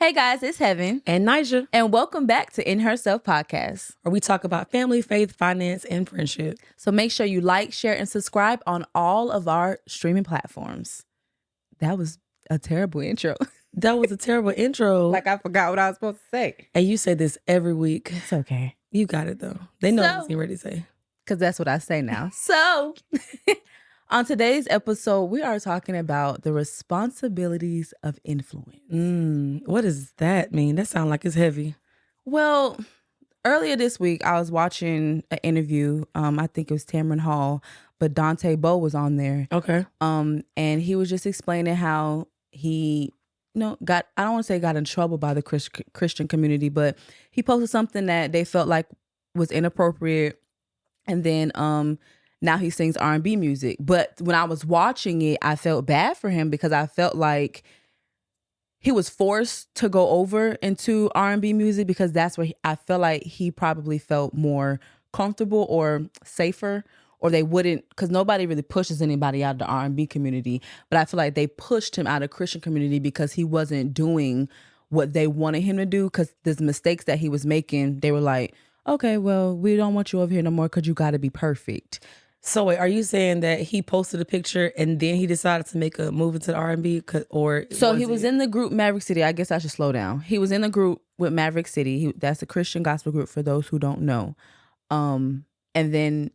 Hey guys, it's Heaven and Nija, and welcome back to InHerself podcast, where we talk about family, faith, finance, and friendship. So make sure you like, share, and subscribe on all of our streaming platforms. That was a terrible intro. That was a terrible intro. Like I forgot what I was supposed to say. And you say this every week. It's okay. You got it though. They know what I was getting ready to say. Because that's what I say now. So on today's episode, we are talking about the responsibilities of influence. What does that mean? That sounds like it's heavy. Well, earlier this week, I was watching an interview. I think it was Tamron Hall, but Dante Bowe was on there. Okay. And he was just explaining how he, got, I don't want to say got in trouble by the Christian community, but he posted something that they felt like was inappropriate. And then now he sings R&B music. But when I was watching it, I felt bad for him because I felt like he was forced to go over into R&B music because that's where I felt like he probably felt more comfortable or safer, or they wouldn't, because nobody really pushes anybody out of the R&B community. But I feel like they pushed him out of Christian community because he wasn't doing what they wanted him to do, because the mistakes that he was making, they were like, okay, well, we don't want you over here no more because you got to be perfect. So wait, are you saying that he posted a picture and then he decided to make a move into the R&B, or so he was in the group Maverick City? I guess I should slow down. He was in the group with Maverick City. That's a Christian gospel group for those who don't know. And then,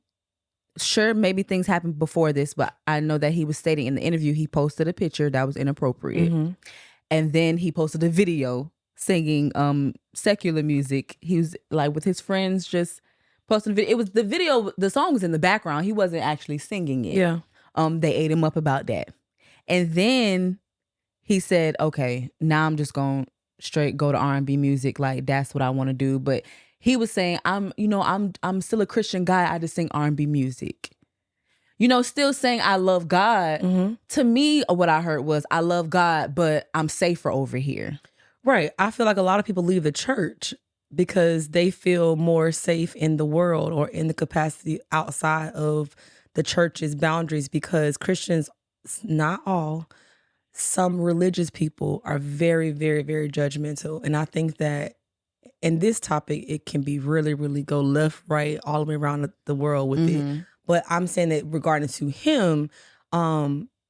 sure, maybe things happened before this, but I know that he was stating in the interview he posted a picture that was inappropriate, and then he posted a video singing secular music. He was like with his friends, just posting video. It was the video, the song was in the background. He wasn't actually singing it. Yeah. They ate him up about that. And then he said, okay, now I'm just going to straight go to R&B music. Like, that's what I want to do. But he was saying, I'm still a Christian guy. I just sing R&B music. Still saying I love God. To me, what I heard was I love God, but I'm safer over here. Right. I feel like a lot of people leave the church because they feel more safe in the world or in the capacity outside of the church's boundaries, because Christians, not all, some religious people are very, very, very judgmental. And I think that in this topic, it can be really, really go left, right, all the way around the world with it. But I'm saying that regarding to him,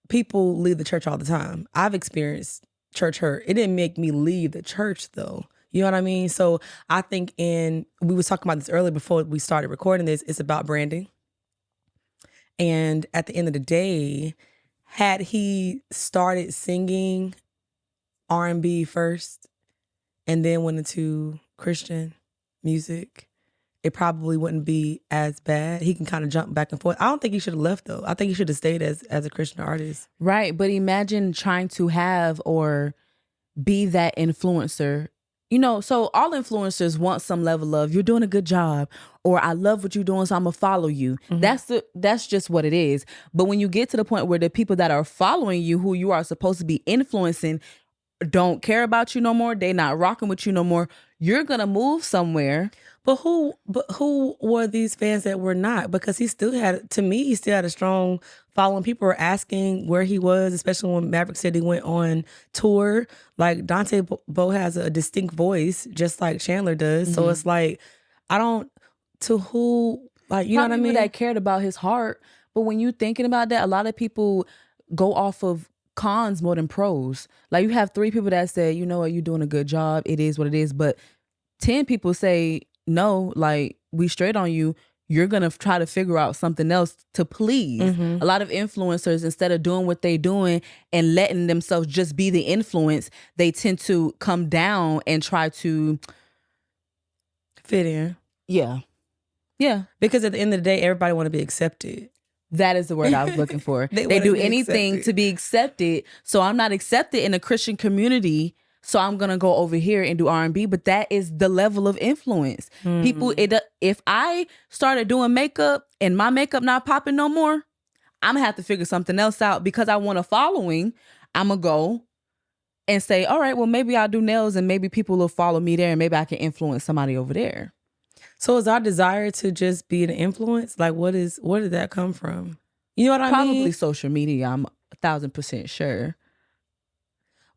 people leave the church all the time. I've experienced church hurt. It didn't make me leave the church though. You know what I mean? So I think we was talking about this earlier before we started recording this, it's about branding. And at the end of the day, had he started singing R&B first and then went into Christian music, it probably wouldn't be as bad. He can kind of jump back and forth. I don't think he should have left though. I think he should have stayed as a Christian artist. Right. But imagine trying to have or be that influencer. So all influencers want some level of, you're doing a good job, or I love what you're doing, so I'm gonna follow you. That's just what it is. But when you get to the point where the people that are following you, who you are supposed to be influencing, don't care about you no more, they not rocking with you no more, you're gonna move somewhere. But who were these fans that were not? Because he still had a strong following. People were asking where he was, especially when Maverick said he went on tour. Like, Dante Bowe has a distinct voice, just like Chandler does. So it's like, know what I mean? That cared about his heart. But when you thinking about that, a lot of people go off of cons more than pros. Like, you have 3 people that say, you know what, you're doing a good job, it is what it is. But 10 people say, no, like, we straight on you, you're going to try to figure out something else to please. A lot of influencers, instead of doing what they doing and letting themselves just be the influence, they tend to come down and try to fit in. Yeah. Because at the end of the day, everybody want to be accepted. That is the word I was looking for. They do anything to be accepted. So I'm not accepted in a Christian community, so I'm going to go over here and do R&B. But that is the level of influence. People, if I started doing makeup and my makeup not popping no more, I'm going to have to figure something else out, because I want a following. I'm going to go and say, all right, well, maybe I'll do nails and maybe people will follow me there and maybe I can influence somebody over there. So is our desire to just be an influence? Like, where did that come from? You know what I mean? Probably social media. I'm 1,000% sure.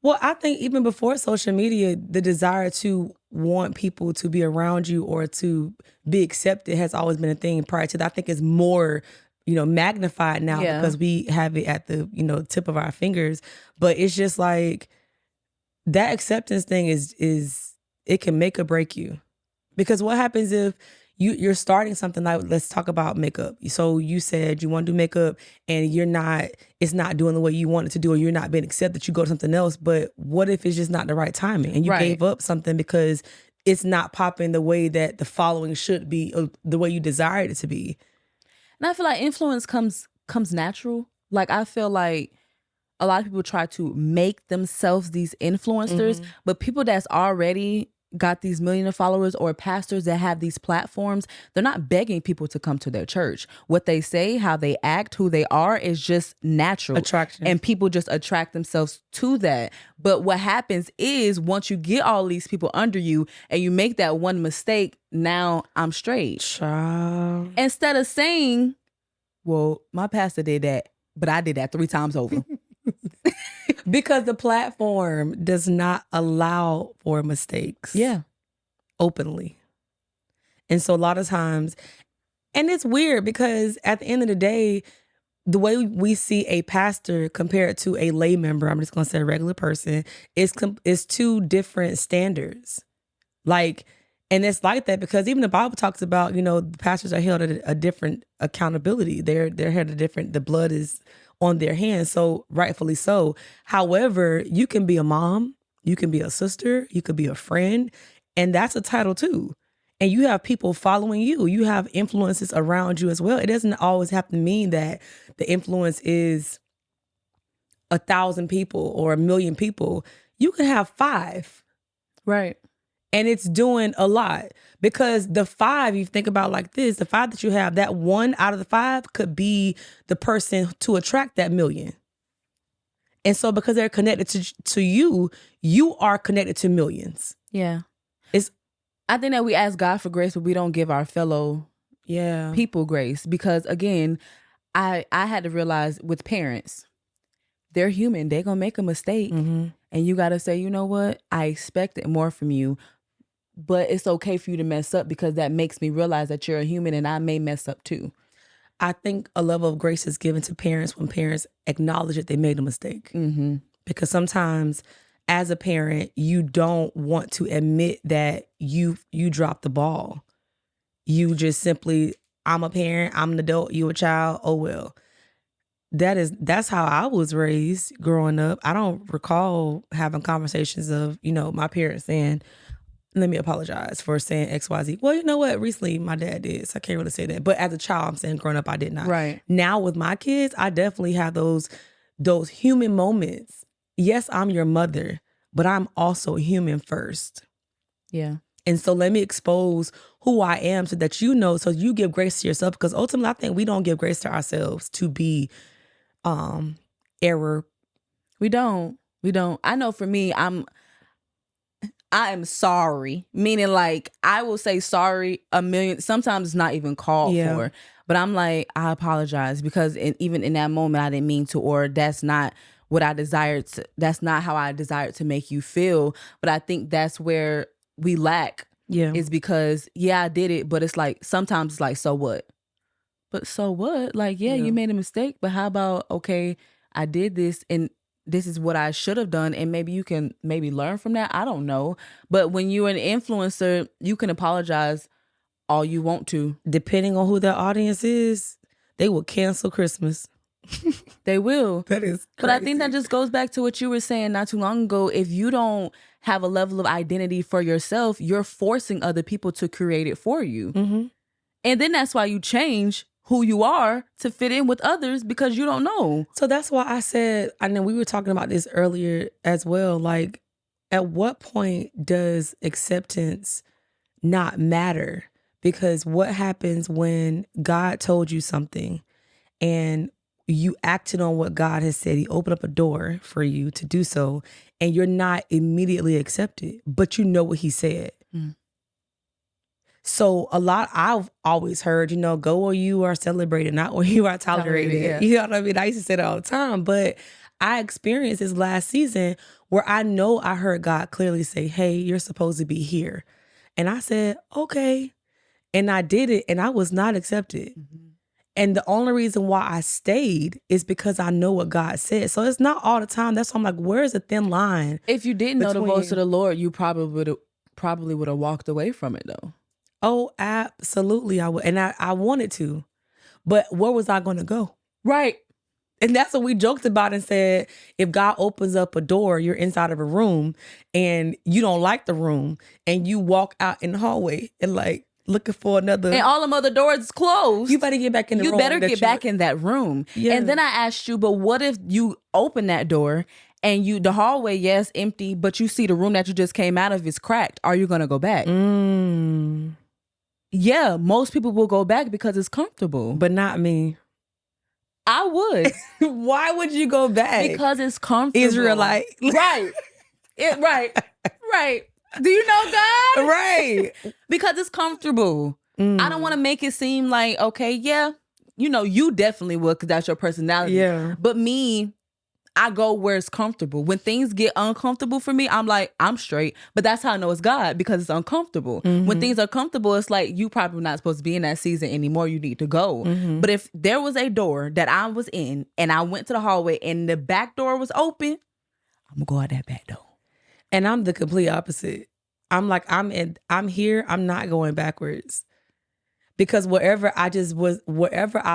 Well, I think even before social media, the desire to want people to be around you or to be accepted has always been a thing prior to that. I think it's more, magnified now Yeah. because we have it at the, tip of our fingers. But it's just like that acceptance thing is it can make or break you. Because what happens if you're starting something like, let's talk about makeup. So you said you want to do makeup and it's not doing the way you want it to do, or you're not being accepted, you go to something else. But what if it's just not the right timing and you Right. gave up something because it's not popping the way that the following should be, or the way you desired it to be? And I feel like influence comes natural. Like, I feel like a lot of people try to make themselves these influencers, but people that's already got these million of followers, or pastors that have these platforms, they're not begging people to come to their church. What they say, how they act, who they are is just natural. Attraction. And people just attract themselves to that. But what happens is once you get all these people under you and you make that one mistake, now I'm straight. Child. Instead of saying, well, my pastor did that, but I did that 3 times over. Because the platform does not allow for mistakes. Yeah. Openly. And so a lot of times, and it's weird because at the end of the day, the way we see a pastor compared to a lay member, I'm just going to say a regular person, is 2 different standards. Like, and it's like that because even the Bible talks about, the pastors are held at a different accountability. They're held a different, the blood is on their hands, so rightfully so. However, you can be a mom, you can be a sister, you could be a friend, and that's a title too. And you have people following you. You have influences around you as well. It doesn't always have to mean that the influence is 1,000 people or 1,000,000 people. You could have 5. Right. And it's doing a lot, because the 5, you think about like this, the 5 that you have, that 1 out of the 5 could be the person to attract that 1,000,000. And so because they're connected to you, you are connected to millions. Yeah. I think that we ask God for grace, but we don't give our fellow people grace. Because again, I had to realize with parents, they're human. They're going to make a mistake. And you got to say, you know what? I expected more from you. But it's okay for you to mess up, because that makes me realize that you're a human and I may mess up too. I think a level of grace is given to parents when parents acknowledge that they made a mistake. Because sometimes as a parent, you don't want to admit that you dropped the ball. You just simply, I'm a parent, I'm an adult, you a child, oh well. That's how I was raised growing up. I don't recall having conversations of, my parents saying, let me apologize for saying XYZ. Well, you know what? Recently, my dad did, so I can't really say that. But as a child, I'm saying growing up, I did not. Right. Now with my kids, I definitely have those human moments. Yes, I'm your mother, but I'm also human first. Yeah. And so let me expose who I am so that so you give grace to yourself. Because ultimately, I think we don't give grace to ourselves to be error. We don't. I know for me, I am sorry. Meaning, like, I will say sorry a million. Sometimes it's not even called for. But I'm like, I apologize, because even in that moment, I didn't mean to, or that's not what I desired. That's not how I desired to make you feel. But I think that's where we lack. Yeah. Is because, I did it. But it's like, sometimes it's like, so what? But so what? Like, you made a mistake. But how about, okay, I did this and this is what I should have done, and maybe you can learn from that. I don't know. But when you're an influencer, you can apologize all you want to. Depending on who their audience is, they will cancel Christmas. They will. That is crazy. But I think that just goes back to what you were saying not too long ago. If you don't have a level of identity for yourself, you're forcing other people to create it for you. And then that's why you change who you are to fit in with others, because you don't know. So that's why I said, I know we were talking about this earlier as well. Like, at what point does acceptance not matter? Because what happens when God told you something and you acted on what God has said? He opened up a door for you to do so, and you're not immediately accepted, but you know what he said. So I've always heard, go where you are celebrated, not where you are tolerated. Yeah. You know what I mean? I used to say that all the time, but I experienced this last season where I know I heard God clearly say, hey, you're supposed to be here. And I said, okay. And I did it, and I was not accepted. Mm-hmm. And the only reason why I stayed is because I know what God said. So it's not all the time. That's why I'm like, where's the thin line? If you didn't know the voice of the Lord, you probably would have walked away from it though. Oh, absolutely. I would. And I wanted to. But where was I going to go? Right. And that's what we joked about and said, if God opens up a door, you're inside of a room and you don't like the room and you walk out in the hallway and like looking for another. And all them other doors is closed. You better get back in the room. You better get back in that room. Yeah. And then I asked you, but what if you open that door and the hallway, yes, empty, but you see the room that you just came out of is cracked. Are you going to go back? Yeah, most people will go back because it's comfortable. But not me. I would. Why would you go back? Because it's comfortable. Israelite. Right. Right. Do you know God? Right. Because it's comfortable. I don't want to make it seem like, okay, yeah, you definitely would because that's your personality. Yeah. But me, I go where it's comfortable. When things get uncomfortable for me, I'm like, I'm straight. But that's how I know it's God, because it's uncomfortable. Mm-hmm. When things are comfortable, it's like, you probably not supposed to be in that season anymore. You need to go. Mm-hmm. But if there was a door that I was in and I went to the hallway and the back door was open, I'm going to go out that back door. And I'm the complete opposite. I'm like, I'm here. I'm not going backwards. Because wherever I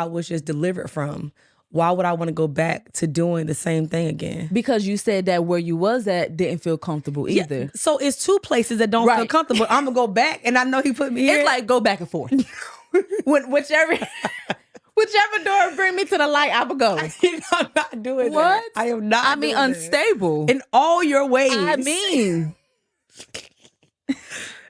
was just delivered from, why would I want to go back to doing the same thing again? Because you said that where you was at didn't feel comfortable either. Yeah, so it's two places that don't feel comfortable. I'm going to go back, and I know he put me here. It's like go back and forth. Whichever door bring me to the light, I will go. I'm not doing what? that. I am not. I mean, unstable. In all your ways. I mean.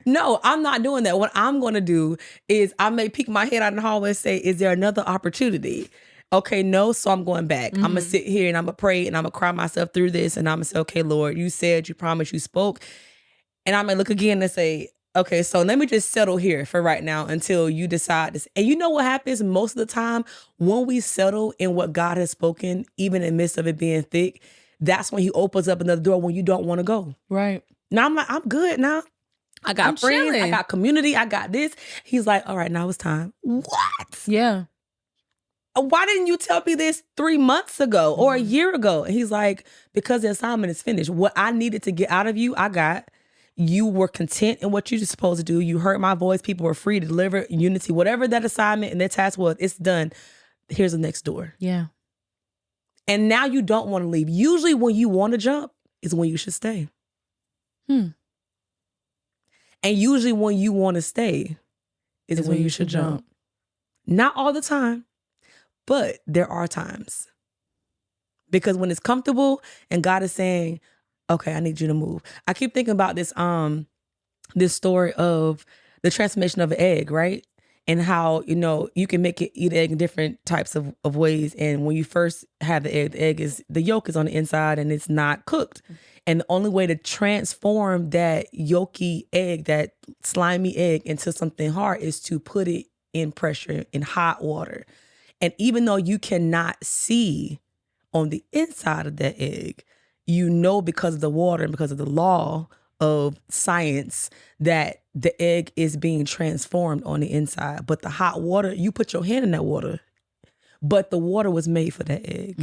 No, I'm not doing that. What I'm going to do is I may peek my head out in the hallway and say, is there another opportunity? Okay, no, so I'm going back. I'm going to sit here and I'm going to pray and I'm going to cry myself through this. And I'm going to say, okay, Lord, you said, you promised, you spoke. And I may look again and say, okay, so let me just settle here for right now until you decide this. And you know what happens most of the time when we settle in what God has spoken, even in the midst of it being thick, that's when he opens up another door when you don't want to go. Right. Now I'm like, I'm good now. I got friends, chilling. I got community, I got this. He's like, all right, now it's time. What? Yeah. Why didn't you tell me this 3 months ago or a year ago? And he's like, because the assignment is finished. What I needed to get out of you, I got. You were content in what you're supposed to do. You heard my voice. People were free to deliver unity. Whatever that assignment and that task was, it's done. Here's the next door. Yeah. And now you don't want to leave. Usually when you want to jump is when you should stay. And usually when you want to stay is when you should jump. Not all the time. But there are times. Because when it's comfortable and God is saying, okay, I need you to move. I keep thinking about this story of the transformation of an egg, right? And how, you can make it eat egg in different types of ways. And when you first have the egg the yolk is on the inside and it's not cooked. And the only way to transform that yolky egg, that slimy egg into something hard is to put it in pressure, in hot water. And even though you cannot see on the inside of that egg, because of the water and because of the law of science that the egg is being transformed on the inside. But the hot water, you put your hand in that water, but the water was made for that egg.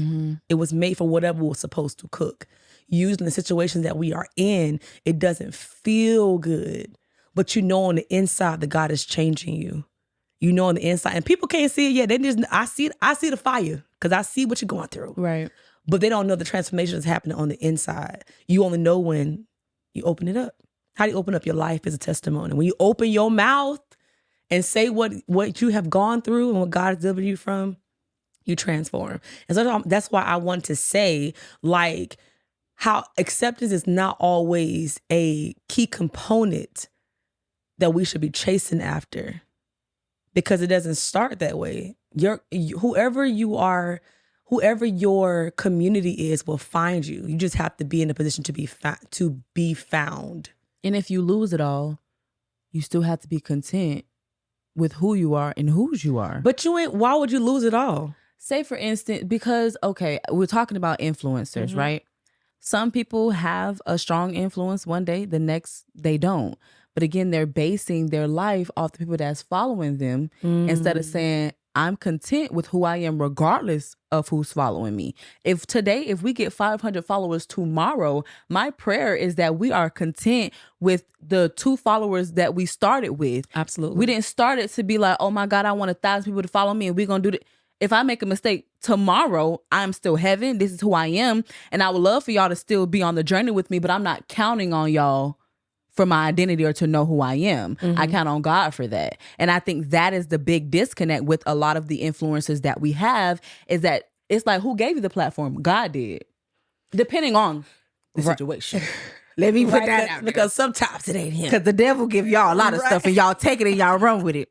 It was made for whatever was supposed to cook. Usually in the situations that we are in, it doesn't feel good. But on the inside that God is changing you. On the inside, and people can't see it yet. I see the fire because I see what you're going through. Right. But they don't know the transformation is happening on the inside. You only know when you open it up. How do you open up your life as a testimony? When you open your mouth and say what you have gone through and what God has delivered you from, you transform. And so that's why I want to say, like, how acceptance is not always a key component that we should be chasing after. Because it doesn't start that way. Whoever you are, whoever your community is will find you. You just have to be in a position to be found. And if you lose it all, you still have to be content with who you are and whose you are. But why would you lose it all? say for instance, because, okay, we're talking about influencers, right? Some people have a strong influence one day, the next they don't. But again, they're basing their life off the people that's following them instead of saying, I'm content with who I am regardless of who's following me. If we get 500 followers tomorrow, my prayer is that we are content with the 2 followers that we started with. Absolutely. We didn't start it to be like, oh my God, I want 1,000 people to follow me and we're going to do it. If I make a mistake tomorrow, I'm still heaven. This is who I am. And I would love for y'all to still be on the journey with me, but I'm not counting on y'all for my identity or to know who I am. I count on God for that. And I think that is the big disconnect with a lot of the influencers that we have, is that it's like, who gave you the platform? God did. Depending on the situation. Let me put that out because sometimes it ain't him. Because the devil give y'all a lot of stuff and y'all take it and y'all run with it.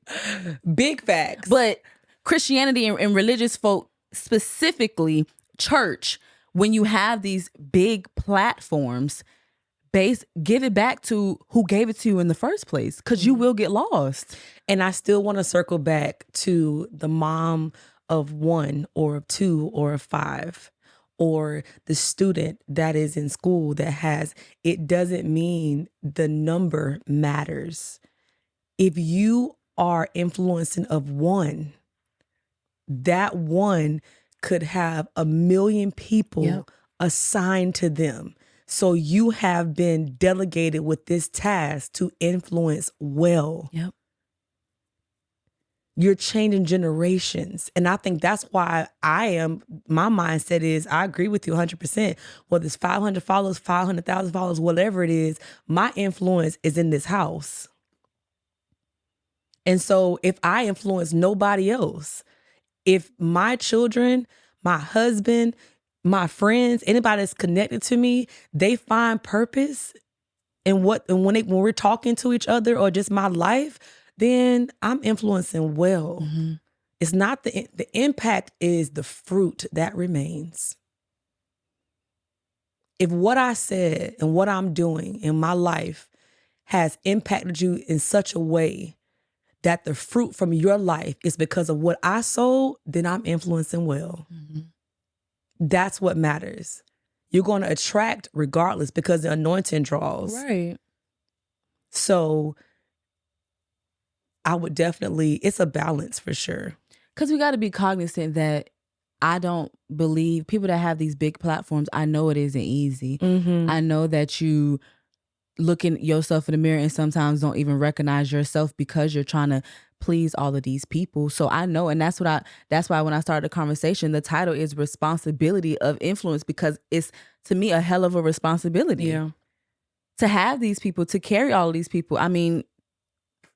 Big facts. But Christianity and religious folk, specifically church, when you have these big platforms, give it back to who gave it to you in the first place, because you will get lost. And I still want to circle back to the mom of 1 or of 2 or of 5, or the student that is in school that has, it doesn't mean the number matters. If you are influencing of 1, that 1 could have 1 million people assigned to them. So you have been delegated with this task to influence well. Yep. You're changing generations. And I think that's why my mindset is, I agree with you 100%. Whether it's 500 followers, 500,000 followers, whatever it is, my influence is in this house. And so if I influence nobody else, if my children, my husband, my friends, anybody that's connected to me, they find purpose in when we're talking to each other or just my life, then I'm influencing well. It's not the impact is the fruit that remains. If what I said and what I'm doing in my life has impacted you in such a way that the fruit from your life is because of what I sowed, then I'm influencing well. That's what matters. You're going to attract regardless, because the anointing draws. Right. So I would definitely, it's a balance for sure. Because we got to be cognizant that I don't believe people that have these big platforms, I know it isn't easy. I know that you look in yourself in the mirror and sometimes don't even recognize yourself because you're trying to please all of these people. So I know, and that's why when I started the conversation, the title is Responsibility of Influence, because it's, to me, a hell of a responsibility. Yeah. To have these people, to carry all of these people. I mean,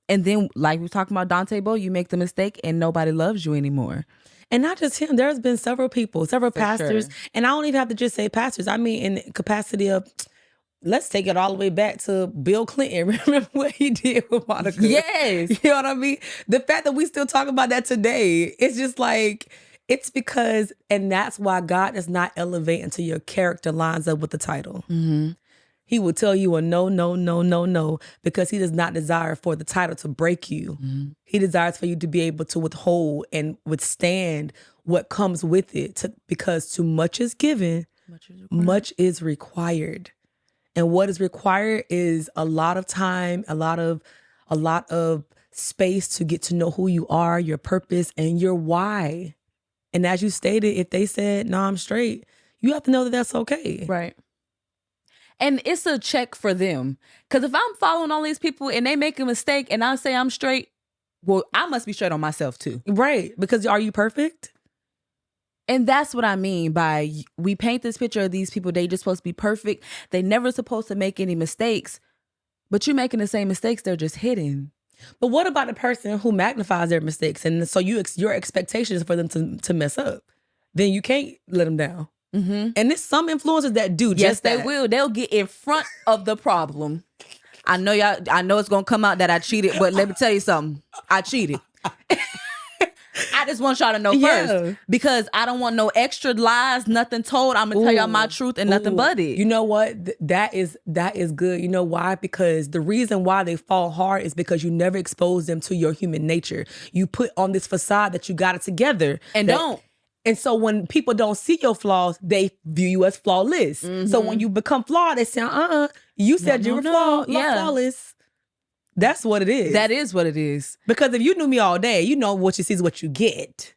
and then like we were talking about Dante Bo, you make the mistake and nobody loves you anymore. And not just him, there's been several people, several pastors, sure. and I don't even have to just say pastors. I mean, in capacity of, let's take it all the way back to Bill Clinton. Remember what he did with Monica? Yes. You know what I mean? The fact that we still talk about that today, it's just like, it's because, and that's why God does not elevate until your character lines up with the title. He will tell you a no, no, no, no, no, because he does not desire for the title to break you. He desires for you to be able to withhold and withstand what comes with it, because too much is given, much is required. And what is required is a lot of time, a lot of space to get to know who you are, your purpose, and your why. And as you stated, if they said, no, I'm straight, you have to know that that's okay. Right. And it's a check for them. Because if I'm following all these people and they make a mistake and I say I'm straight, well, I must be straight on myself too. Right. Because are you perfect? And that's what I mean by, we paint this picture of these people, they just supposed to be perfect. They never supposed to make any mistakes. But you're making the same mistakes, they're just hidden. But what about the person who magnifies their mistakes? And so your expectation is for them to mess up. Then you can't let them down. And there's some influencers that do just that. Yes, they will. They'll get in front of the problem. I know it's going to come out that I cheated, but let me tell you something. I cheated. I just want y'all to know first, because I don't want no extra lies, nothing told. I'm going to tell y'all my truth and nothing but it. You know what? That is good. You know why? Because the reason why they fall hard is because you never expose them to your human nature. You put on this facade that you got it together. And don't. And so when people don't see your flaws, they view you as flawless. So when you become flawed, they say, you said you were flawless. That's what it is. That is what it is. Because if you knew me all day, you know what you see is what you get.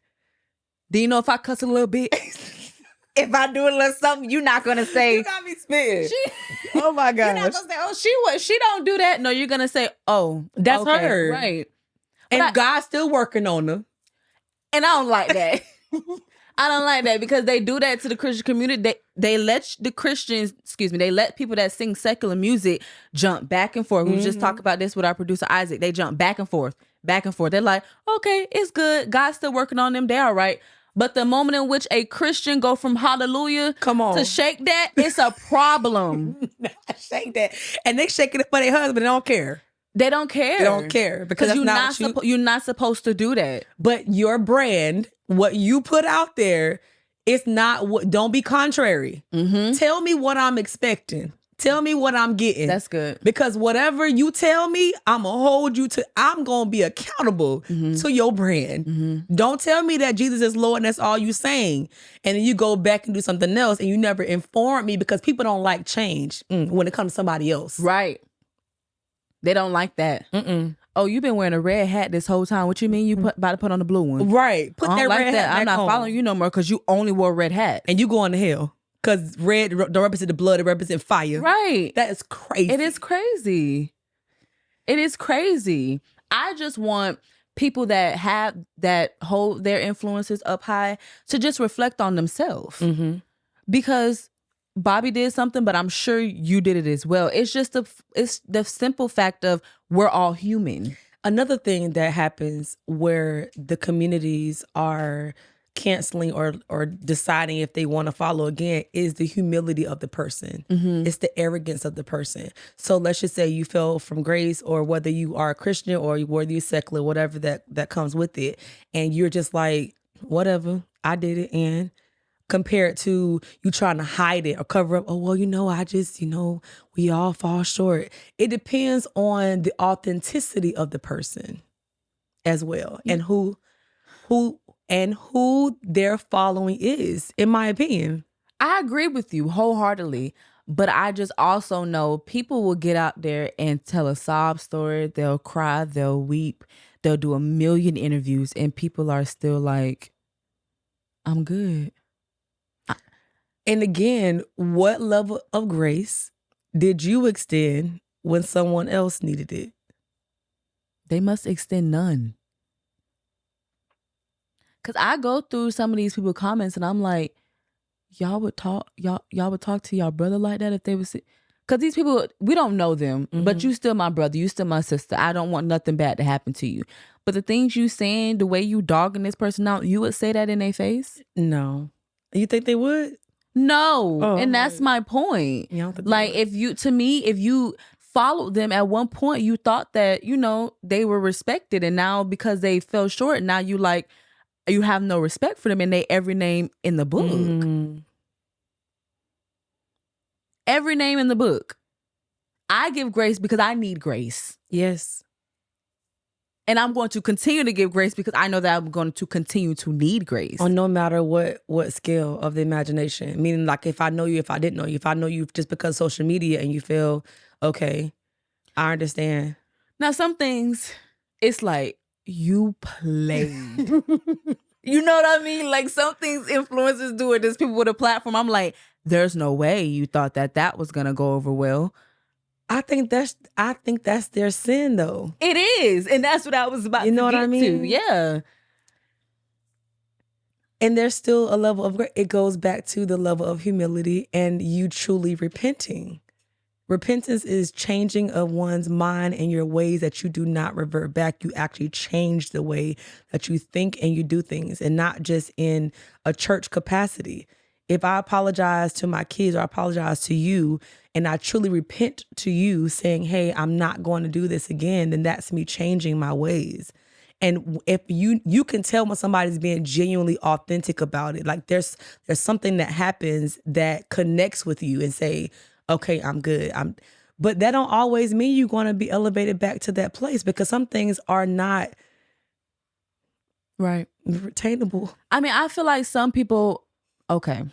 Do you know if I cuss a little bit? If I do a little something, you're not gonna say you got me spitting. Oh my gosh. You're not gonna say, oh, she don't do that. No, you're gonna say, oh, that's okay, her. Right. And God's still working on her. And I don't like that. I don't like that because they do that to the Christian community. They let the Christians, they let people that sing secular music jump back and forth. We just talked about this with our producer Isaac. They jump back and forth. They're like, okay, it's good. God's still working on them. They're all right. But the moment in which a Christian go from hallelujah to shake that, it's a problem. Shake that. And they shaking it for their husband. They don't care. They don't care. They don't care because you're not supposed to do that. But your brand, what you put out there, it's not what. Don't be contrary. Tell me what I'm expecting. Tell me what I'm getting. That's good. Because whatever you tell me, I'm going to hold you to, I'm going to be accountable to your brand. Don't tell me that Jesus is Lord and that's all you saying. And then you go back and do something else and you never inform me because people don't like change when it comes to somebody else. Right. They don't like that. Oh, you've been wearing a red hat this whole time. What you mean about to put on the blue one? Right. Put that red hat back I'm not on. following you no more because you only wore a red hat. And you going to hell. Because red don't represent the blood, it represents fire. Right. That is crazy. It is crazy. It is crazy. I just want people that hold their influences up high to just reflect on themselves. Because Bobby did something, but I'm sure you did it as well. It's just it's the simple fact of we're all human. Another thing that happens where the communities are canceling or deciding if they want to follow again is the humility of the person. It's the arrogance of the person. So let's just say you fell from grace, or whether you are a Christian or whether you're secular, whatever that comes with it, and you're just like, whatever, I did it. And compared to you trying to hide it or cover up, oh, well, I just, we all fall short. It depends on the authenticity of the person as well, and who their following is, in my opinion. I agree with you wholeheartedly, but I just also know people will get out there and tell a sob story. They'll cry, they'll weep, they'll do 1,000,000 interviews, and people are still like, I'm good. And again, what level of grace did you extend when someone else needed it? They must extend none. Cause I go through some of these people's comments and I'm like, y'all would talk to y'all brother like that if they was. Cause these people, we don't know them, but you still my brother, you still my sister. I don't want nothing bad to happen to you. But the things you saying, the way you dogging this person out, you would say that in their face? No. You think they would? No. Oh, and that's my point. Like if you followed them at one point, you thought that, they were respected. And now because they fell short, now you have no respect for them and they every name in the book. Every name in the book. I give grace because I need grace. Yes. And I'm going to continue to give grace because I know that I'm going to continue to need grace. On no matter what scale of the imagination. Meaning like if I know you, if I didn't know you, if I know you just because of social media and you feel, okay, I understand. Now some things, it's like, you played. You know what I mean? Like some things influencers do it. There's people with a platform. I'm like, there's no way you thought that was gonna go over well. I think that's their sin though. It is. And that's what I was about to get to. Yeah. And there's still a level of, it goes back to the level of humility and you truly repenting. Repentance is changing of one's mind and your ways that you do not revert back. You actually change the way that you think and you do things, and not just in a church capacity. If I apologize to my kids or I apologize to you and I truly repent to you saying, hey, I'm not going to do this again, then that's me changing my ways. And if you can tell when somebody's being genuinely authentic about it, like there's something that happens that connects with you and say, okay, I'm good. But that don't always mean you're going to be elevated back to that place because some things are not Right. Retainable. I mean, I feel like some people, okay.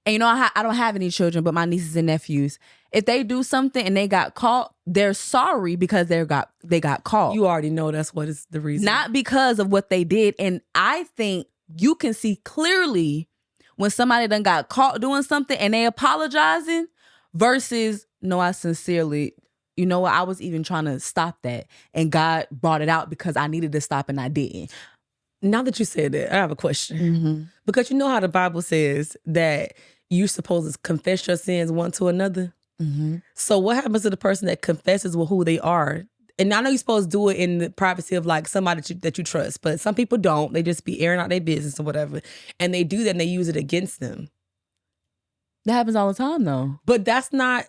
And you know, I don't have any children, but my nieces and nephews, if they do something and they got caught, they're sorry because they got caught. You already know that's what is the reason. Not because of what they did. And I think you can see clearly when somebody done got caught doing something and they apologizing versus, no, I sincerely, you know what, I was even trying to stop that. And God brought it out because I needed to stop and I didn't. Now that you said that, I have a question. Mm-hmm. Because you know how the Bible says that you're supposed to confess your sins one to another. Mm-hmm. So what happens to the person that confesses with who they are? And I know you're supposed to do it in the privacy of like somebody that you trust, but some people don't. They just be airing out their business or whatever. And they do that and they use it against them. That happens all the time though. But that's not...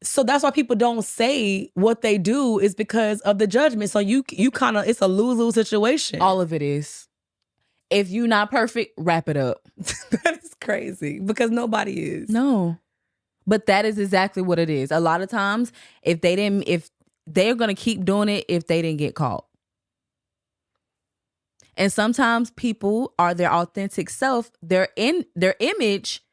So that's why people don't say what they do is because of the judgment. So you kind of, it's a lose-lose situation. All of it is. If you're not perfect, wrap it up. That is crazy because nobody is. No. But that is exactly what it is. A lot of times, if they're going to keep doing it if they didn't get caught. And sometimes people are their authentic self. Their image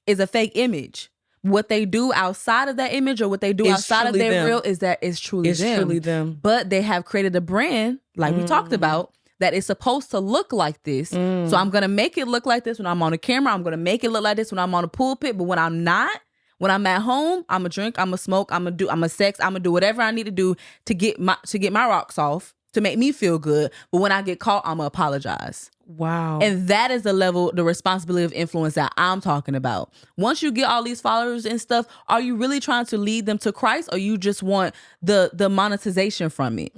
is a fake image. What they do outside of that image or what they do outside of their real is that it's truly them. But they have created a brand, like we talked about, that is supposed to look like this. So I'm going to make it look like this when I'm on a camera. I'm going to make it look like this when I'm on a pulpit. But when I'm not, when I'm at home, I'm going to drink, I'm going to smoke, I'm going to sex, I'm going to do whatever I need to do to get my rocks off, to make me feel good. But when I get caught, I'm going to apologize. Wow. And that is the level, the responsibility of influence that I'm talking about. Once you get all these followers and stuff, are you really trying to lead them to Christ or you just want the monetization from it?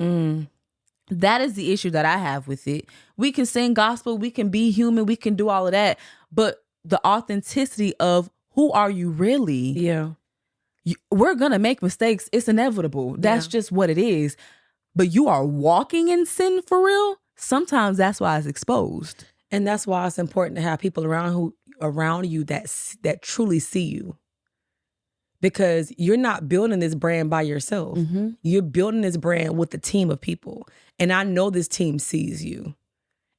That is the issue that I have with it. We can sing gospel, we can be human, we can do all of that. But the authenticity of who are you really? Yeah. We're going to make mistakes. It's inevitable. That's just what it is. But you are walking in sin for real? Sometimes that's why it's exposed. And that's why it's important to have people around you that truly see you. Because you're not building this brand by yourself. Mm-hmm. You're building this brand with a team of people. And I know this team sees you.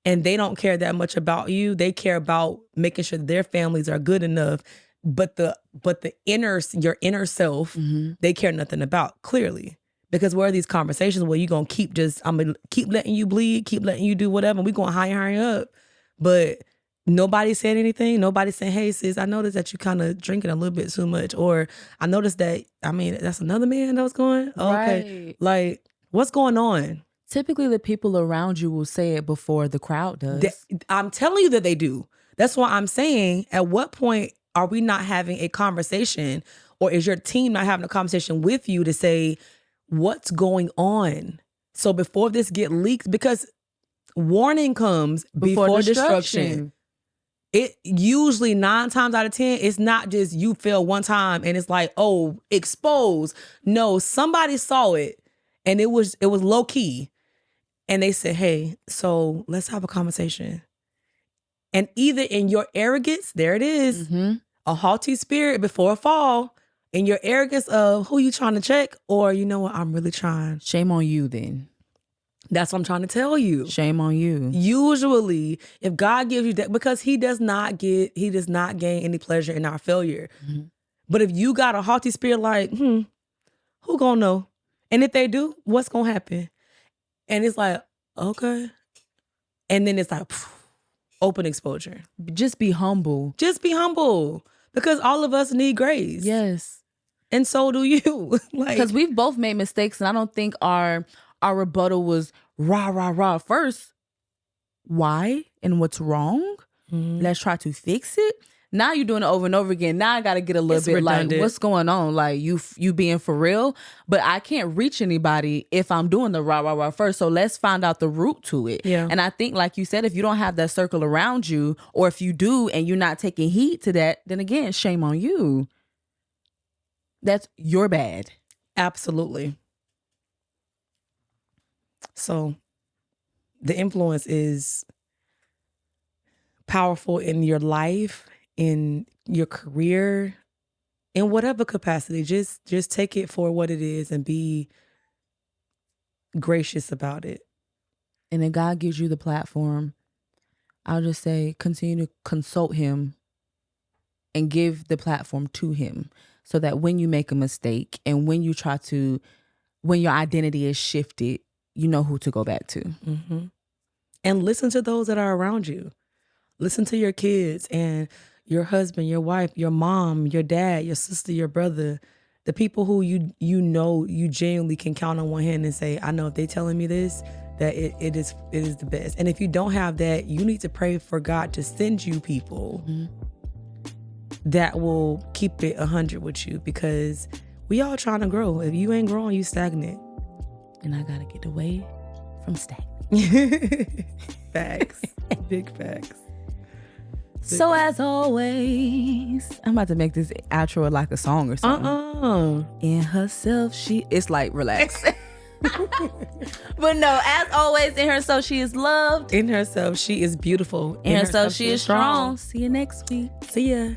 And they don't care that much about you. They care about making sure their families are good enough. But your inner self, they care nothing about, clearly. Because where are these conversations where you're going to I'm going to keep letting you bleed, keep letting you do whatever, and we're going higher up. But nobody said anything. Nobody said, hey, sis, I noticed that you kind of drinking a little bit too much. Or I noticed that, that's another man that was going. Oh, okay. Right. Like, what's going on? Typically, the people around you will say it before the crowd does. I'm telling you that they do. That's why I'm saying, at what point are we not having a conversation, or is your team not having a conversation with you to say, what's going on? So before this get leaked, because warning comes before destruction. It usually 9 times out of 10, it's not just you fail one time and it's like, oh, exposed. No, somebody saw it and it was low key. And they said, hey, so let's have a conversation. And either in your arrogance, there it is, a haughty spirit before a fall, in your arrogance of who you trying to check, or you know what, I'm really trying. Shame on you then. That's what I'm trying to tell you. Shame on you. Usually, if God gives you that, because he does not gain any pleasure in our failure. But if you got a haughty spirit like, who gonna know? And if they do, what's gonna happen? And it's like, okay. And then it's like, open exposure. Just be humble. Just be humble. Because all of us need grace. Yes. And so do you. Because we've both made mistakes, and I don't think our rebuttal was rah, rah, rah. First, why and what's wrong? Let's try to fix it. Now you're doing it over and over again. Now I got to get a little bit redundant. Like, what's going on? Like, you being for real? But I can't reach anybody if I'm doing the rah, rah, rah first. So let's find out the root to it. Yeah. And I think, like you said, if you don't have that circle around you, or if you do and you're not taking heed to that, then again, shame on you. That's your bad. Absolutely. So the influence is powerful in your life, in your career, in whatever capacity. Just take it for what it is and be gracious about it. And then God gives you the platform. I'll just say continue to consult him and give the platform to him so that when you make a mistake and when your identity is shifted, you know who to go back to. Mm-hmm. And listen to those that are around you. Listen to your kids and your husband, your wife, your mom, your dad, your sister, your brother, the people who you genuinely can count on one hand and say, I know if they telling me this, that it is the best. And if you don't have that, you need to pray for God to send you people that will keep it 100 with you, because we all trying to grow. If you ain't growing, you stagnant. And I gotta get away from stagnant. Facts. Big facts. So as always, I'm about to make this outro like a song or something. In herself, it's like relax. But no, as always, in herself, she is loved. In herself, she is beautiful. In herself, she is strong. See you next week. See ya.